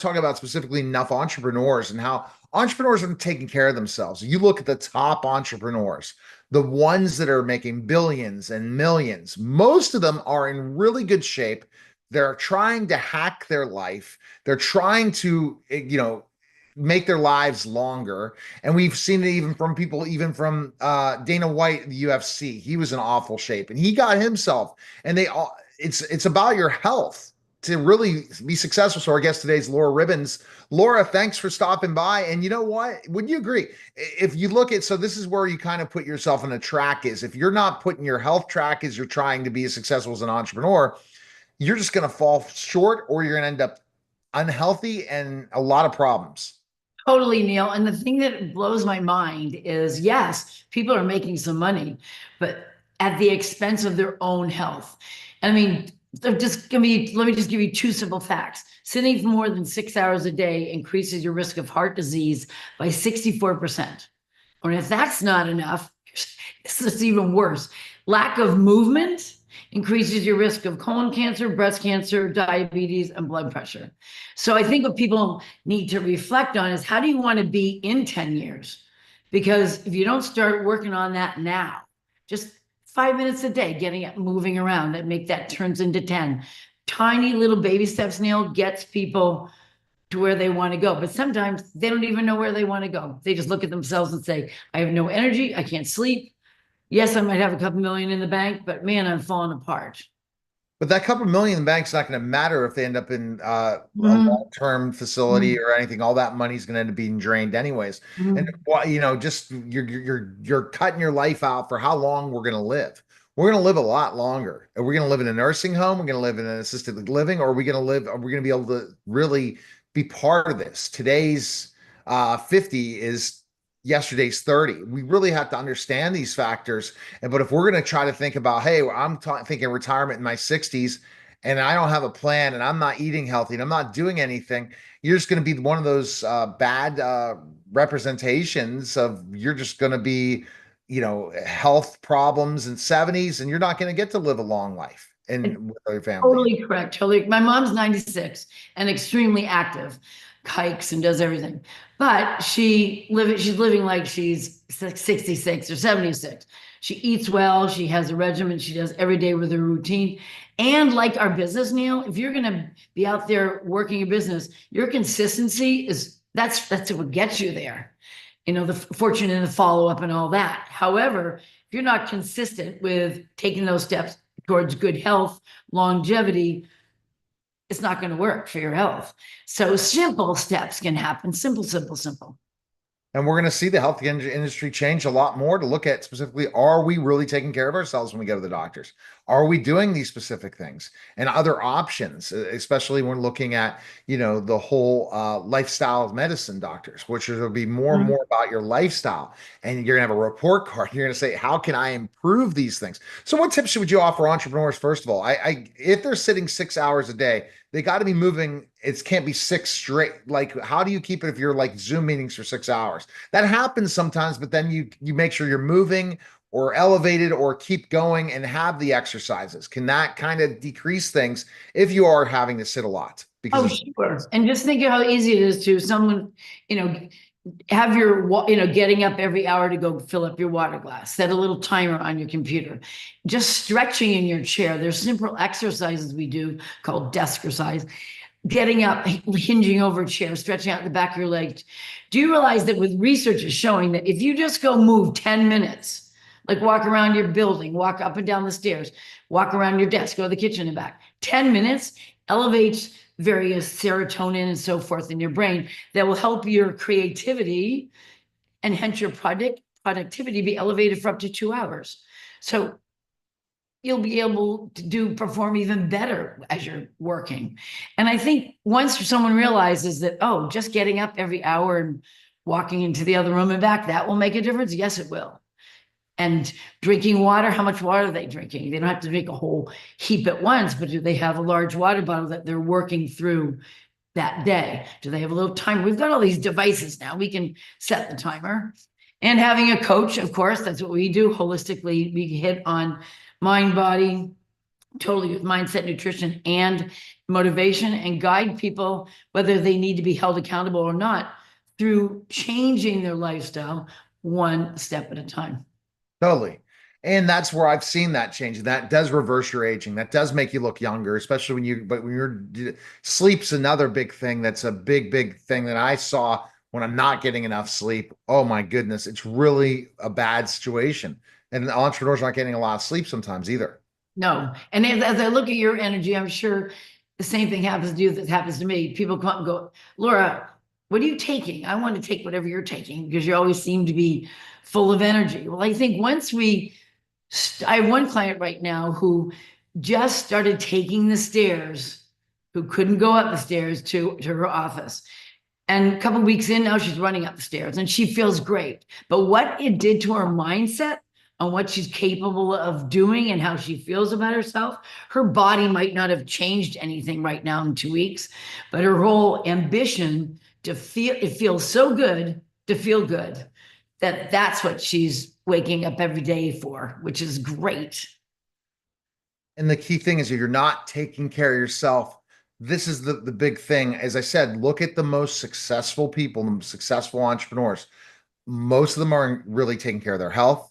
talk about specifically enough entrepreneurs and how entrepreneurs are taking care of themselves. You look at the top entrepreneurs, the ones that are making billions and millions, most of them are in really good shape. They're trying to hack their life. They're trying to, make their lives longer. And we've seen it even from people, even from Dana White, the UFC. He was in awful shape and he got himself. And they all, it's about your health to really be successful. So our guest today is Laura Ribbons. Laura, thanks for stopping by. And you know what? Would you agree? If you look at, so this is where you kind of put yourself in a track is if you're not putting your health track as you're trying to be as successful as an entrepreneur, you're just going to fall short or you're going to end up unhealthy and a lot of problems. Totally, Neil. And the thing that blows my mind is yes, people are making some money, but at the expense of their own health. I mean, they're just gonna be, let me just give you two simple facts. Sitting for more than 6 hours a day increases your risk of heart disease by 64%. And if that's not enough, this is even worse. Lack of movement increases your risk of colon cancer, breast cancer, diabetes, and blood pressure. So I think what people need to reflect on is how do you want to be in 10 years? Because if you don't start working on that now, just 5 minutes a day, getting it moving around, that make that turns into 10. Tiny little baby steps, Neil, gets people to where they want to go. But sometimes they don't even know where they want to go. They just look at themselves and say, I have no energy. I can't sleep. Yes, I might have a couple million in the bank, but man, I'm falling apart. But that couple million in the bank's not going to matter if they end up in a Mhm. long-term facility Mhm. or anything. All that money's going to end up being drained anyways. And Mhm. just you're cutting your life out for how long we're going to live. We're going to live a lot longer. Are we going to live in a nursing home? We're going to live in an assisted living, or are we going to live? Are we going to be able to really be part of this? Today's 50 is yesterday's 30. We really have to understand these factors but if we're going to try to think about, hey, I'm thinking retirement in my 60s and I don't have a plan and I'm not eating healthy and I'm not doing anything, you're just going to be one of those bad representations of you're just going to be, health problems in 70s and you're not going to get to live a long life and with your family. Totally correct. Totally. My mom's 96 and extremely active, hikes and does everything. But she's living like she's 66 or 76. She eats well, she has a regimen, she does every day with her routine. And like our business, Neil, if you're gonna be out there working your business, your consistency is that's what gets you there. You know, the fortune and the follow-up and all that. However, if you're not consistent with taking those steps towards good health, longevity, it's not going to work for your health. So simple steps can happen. Simple, simple, simple. And we're going to see the health industry change a lot more to look at specifically, are we really taking care of ourselves when we go to the doctors? Are we doing these specific things and other options, especially when looking at, the whole lifestyle of medicine doctors, which will be more and Mhm. more about your lifestyle. And you're going to have a report card. You're going to say, how can I improve these things? So what tips would you offer entrepreneurs, first of all? If they're sitting 6 hours a day, they got to be moving. It can't be six straight. Like, how do you keep it if you're like Zoom meetings for 6 hours? That happens sometimes, but then you make sure you're moving or elevated or keep going and have the exercises. Can that kind of decrease things if you are having to sit a lot? Because Oh, it's sure. And just think of how easy it is to someone, you know, have your, getting up every hour to go fill up your water glass, set a little timer on your computer, just stretching in your chair. There's simple exercises we do called desk exercise, getting up, hinging over a chair, stretching out the back of your legs. Do you realize that with research is showing that if you just go move 10 minutes, like walk around your building, walk up and down the stairs, walk around your desk, go to the kitchen and back, 10 minutes elevates various serotonin and so forth in your brain that will help your creativity and hence your productivity be elevated for up to 2 hours. So you'll be able to perform even better as you're working. And I think once someone realizes that, oh, just getting up every hour and walking into the other room and back, that will make a difference. Yes, it will. And drinking water, how much water are they drinking? They don't have to drink a whole heap at once, but do they have a large water bottle that they're working through that day? Do they have a little timer? We've got all these devices now. We can set the timer. And having a coach, of course, that's what we do holistically. We hit on mind, body, totally with mindset, nutrition, and motivation, and guide people, whether they need to be held accountable or not, through changing their lifestyle one step at a time. Totally. And that's where I've seen that change. And that does reverse your aging. That does make you look younger, especially but when sleep's another big thing. That's a big, big thing that I saw when I'm not getting enough sleep. Oh my goodness. It's really a bad situation. And the entrepreneurs aren't getting a lot of sleep sometimes either. No. And as I look at your energy, I'm sure the same thing happens to you that happens to me. People come up and go, Laura, what are you taking? I want to take whatever you're taking because you always seem to be full of energy. Well, I think I have one client right now who just started taking the stairs, who couldn't go up the stairs to her office. And a couple of weeks in now, she's running up the stairs and she feels great. But what it did to her mindset on what she's capable of doing and how she feels about herself, her body might not have changed anything right now in 2 weeks, but her whole ambition to feel, it feels so good to feel good, that's what she's waking up every day for, which is great. And the key thing is if you're not taking care of yourself, this is the big thing. As I said, look at the most successful people, the most successful entrepreneurs. Most of them are really taking care of their health.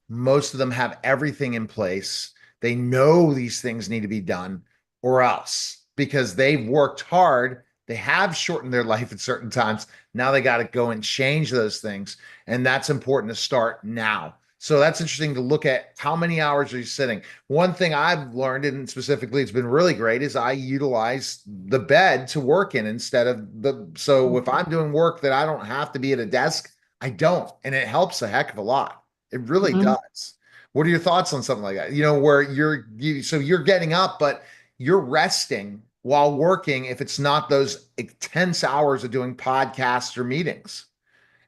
Most of them have everything in place. They know these things need to be done or else because they've worked hard. They have shortened their life at certain times. Now they got to go and change those things. And that's important to start now. So that's interesting to look at how many hours are you sitting. One thing I've learned, and specifically it's been really great, is I utilize the bed to work in instead of so if I'm doing work that I don't have to be at a desk, I don't. And it helps a heck of a lot. It really Mhm. does. What are your thoughts on something like that? Where so you're getting up, but you're resting while working if it's not those intense hours of doing podcasts or meetings.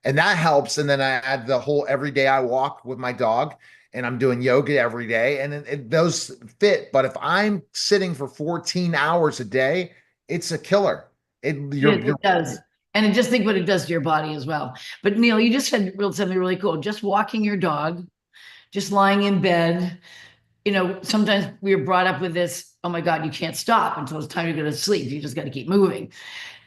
And that helps. And then I add the whole every day I walk with my dog and I'm doing yoga every day and those fit. But if I'm sitting for 14 hours a day, it's a killer. You're It does. And just think what it does to your body as well. But Neil, you just said something really cool. Just walking your dog, just lying in bed. Sometimes we are brought up with this, oh my God, you can't stop until it's time to go to sleep. You just got to keep moving.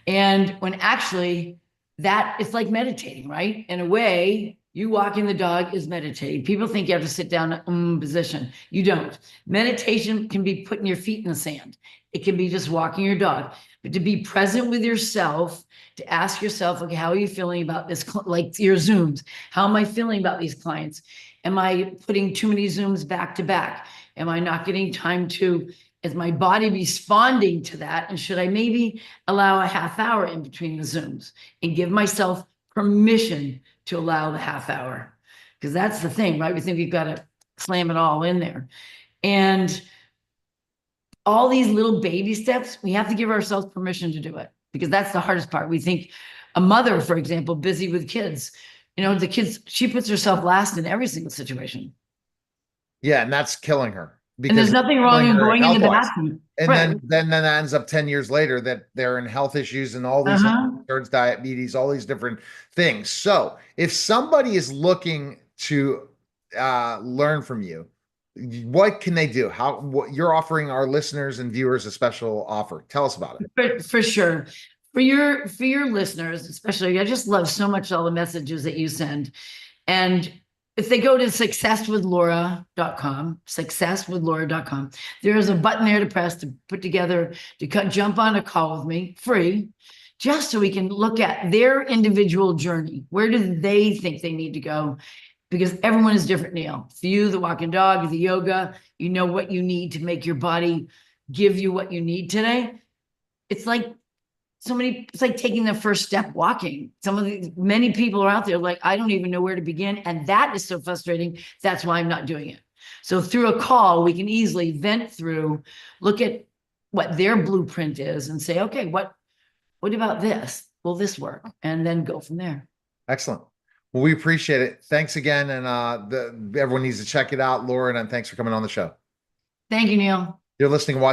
And when actually that it's like meditating, right? In a way, you walking the dog is meditating. People think you have to sit down in position. You don't. Meditation can be putting your feet in the sand. It can be just walking your dog, but to be present with yourself, to ask yourself, okay, how are you feeling about this? Like your Zooms, how am I feeling about these clients? Am I putting too many Zooms back to back? Am I not getting time to, is my body responding to that? And should I maybe allow a half hour in between the Zooms and give myself permission to allow the half hour? Because that's the thing, right? We think we've got to slam it all in there. And all these little baby steps, we have to give ourselves permission to do it because that's the hardest part. We think a mother, for example, busy with kids, the kids, she puts herself last in every single situation. Yeah, and that's killing her And there's because nothing wrong killing in her going in the health-wise. bathroom. And Right. then that ends up 10 years later that they're in health issues and all these Uh-huh. concerns, diabetes, all these different things. So if somebody is looking to learn from you, what can they do? What you're offering our listeners and viewers a special offer. Tell us about it. For sure. For your listeners, especially, I just love so much all the messages that you send. And if they go to successwithlaura.com, there is a button there to press to put together, jump on a call with me, free, just so we can look at their individual journey. Where do they think they need to go? Because everyone is different, Neil. For you, the walking dog, the yoga, you know what you need to make your body give you what you need today. It's like it's like taking the first step walking. Many people are out there like, I don't even know where to begin. And that is so frustrating. That's why I'm not doing it. So through a call, we can easily vent through, look at what their blueprint is and say, okay, what about this? Will this work? And then go from there. Excellent. Well, we appreciate it. Thanks again. And everyone needs to check it out, Laura. And thanks for coming on the show. Thank you, Neil. You're listening and watching.